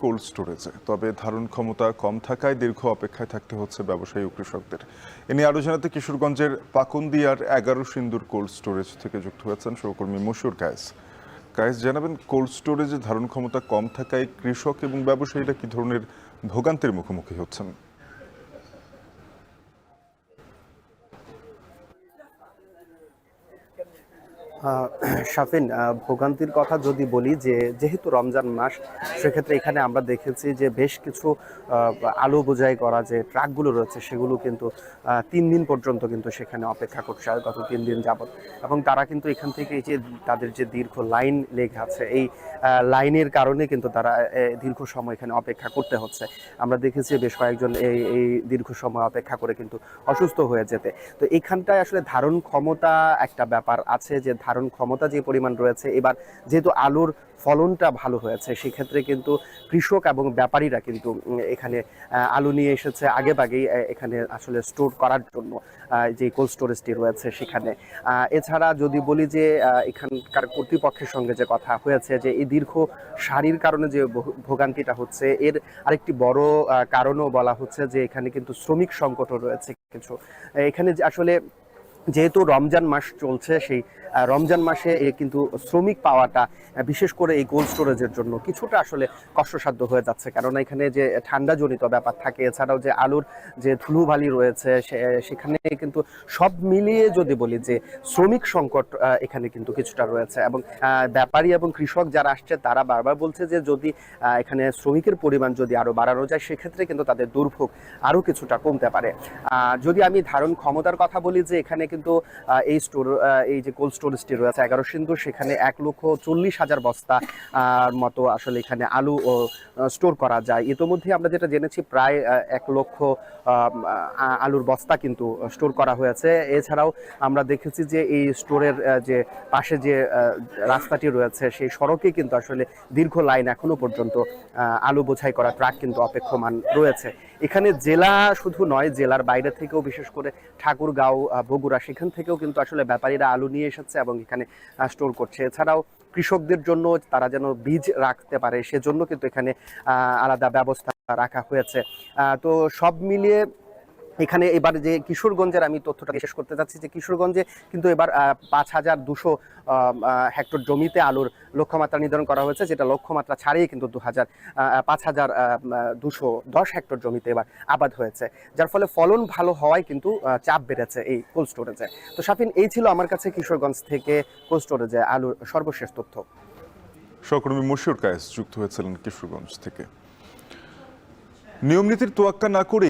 Cold স্টোরেজে, তবে ধারণ ক্ষমতা কম থাকায় দীর্ঘ অপেক্ষায় থাকতে হচ্ছে ব্যবসায়ী ও কৃষকদের। এ নিয়ে আরও জানাতে কিশোরগঞ্জের পাকুন্দিয়ার 11 সিন্দুর কোল্ড স্টোরেজ থেকে যুক্ত হয়েছেন সহকর্মী মশিউর কায়েস। কায়েস, জানাবেন কোল্ড স্টোরেজে ধারণ ক্ষমতা কম থাকায় কৃষক এবং ব্যবসায়ীরা কি ধরনের ভোগান্তির মুখোমুখি হচ্ছেন? শাফিন, ভোগান্তির কথা যদি বলি, যে যেহেতু রমজান মাস, সেক্ষেত্রে এখানে আমরা দেখেছি যে বেশ কিছু আলু বোঝাই করা যে ট্রাকগুলো রয়েছে সেগুলো কিন্তু 3 দিন পর্যন্ত কিন্তু সেখানে অপেক্ষা করছে গত 3 দিন যাবত। এবং তারা কিন্তু এখান থেকে এই যে তাদের যে দীর্ঘ লাইন লেগে আছে, এই লাইনের কারণে কিন্তু তারা দীর্ঘ সময় এখানে অপেক্ষা করতে হচ্ছে। আমরা দেখেছি বেশ কয়েকজন এই দীর্ঘ সময় অপেক্ষা করে কিন্তু অসুস্থ হয়ে যেতে। তো এখানটায় আসলে ধারণ ক্ষমতা একটা ব্যাপার আছে, যে ধারণ ক্ষমতা যে পরিমাণ রয়েছে, এবার যেহেতু আলুর ফলনটা ভালো হয়েছে, সেক্ষেত্রে কিন্তু কৃষক এবং ব্যাপারীরা কিন্তু এখানে আলু নিয়ে এসেছে আগেভাগেই এখানে আসলে স্টোর করার জন্য, যে কোল্ড স্টোরেজটি রয়েছে সেখানে। এছাড়া যদি বলি যে এখানকার কর্তৃপক্ষের সঙ্গে যে কথা হয়েছে, যে এই দীর্ঘ সারির কারণে যে ভোগান্তিটা হচ্ছে, এর আরেকটি বড় কারণও বলা হচ্ছে যে এখানে কিন্তু শ্রমিক সংকটও রয়েছে কিছু। এখানে আসলে যেহেতু রমজান মাস চলছে, সেই রমজান মাসে কিন্তু শ্রমিক পাওয়াটা বিশেষ করে এই কোল্ড স্টোরেজের জন্য কিছুটা আসলে কষ্টসাধ্য হয়ে যাচ্ছে, কারণ এখানে যে ঠান্ডাজনিত ব্যাপার থাকে, এছাড়াও যে আলুর যে ধুলোবালি রয়েছে সেখানে কিন্তু সব মিলিয়ে যদি বলি যে শ্রমিক সংকট এখানে কিন্তু কিছুটা রয়েছে। এবং ব্যাপারী এবং কৃষক যারা আসছে তারা বারবার বলছে যে যদি এখানে শ্রমিকের পরিমাণ যদি আরো বাড়ানো যায়, সেক্ষেত্রে কিন্তু তাদের দুর্ভোগ আরো কিছুটা কমতে পারে। যদি আমি ধারণ ক্ষমতার কথা বলি, যে এখানে কিন্তু এই যে কোল্ড স্টোরেজটি রয়েছে 11 সিন্দুর, সেখানে 1,40,000 বস্তা মতো আসলে এখানে আলু স্টোর করা যায়। ইতোমধ্যে আমরা যেটা জেনেছি, প্রায় 1 লক্ষ আলুর বস্তা কিন্তু স্টোর করা হয়েছে। এছাড়াও আমরা দেখেছি যে এই স্টোরের যে পাশে যে রাস্তাটি রয়েছে, সেই সড়কে কিন্তু আসলে দীর্ঘ লাইন এখনো পর্যন্ত আলু বোঝাই করা ট্রাক কিন্তু অপেক্ষমান রয়েছে। এখানে জেলা শুধু নয়, জেলার বাইরে থেকেও, বিশেষ করে ঠাকুরগাঁও, বগুড়া, সেখান থেকেও কিন্তু আসলে ব্যাপারীরা আলু নিয়ে এসেছে এবং এখানে স্টোর করছে। এছাড়াও কৃষকদের জন্য তারা যেন বীজ রাখতে পারে, সেজন্য কিন্তু এখানে আলাদা ব্যবস্থা রাখা হয়েছে। তো সব মিলিয়ে এখানে এবার যে কিশোরগঞ্জের আমি তথ্যটা শেষ করতে চাচ্ছি, যে কিশোরগঞ্জে কিন্তু এবার 5,200 হেক্টর জমিতে আলুর লক্ষ্যমাত্রা নির্ধারণ করা হয়েছে, যেটা লক্ষ্যমাত্রা ছাড়িয়ে কিন্তু 5,210 হেক্টর জমিতে এবার আবাদ হয়েছে, যার ফলে ফলন ভালো হওয়ায় কিন্তু চাপ বেড়েছে এই কোল্ড স্টোরেজে। তো শাফিন, এই ছিল আমার কাছে কিশোরগঞ্জ থেকে কোল্ড স্টোরেজে আলুর সর্বশেষ তথ্য। সহকর্মী মশিউর কায়েস যুক্ত হয়েছিলেন কিশোরগঞ্জ থেকে। নিয়ম নীতির তোয়াক্কা না করে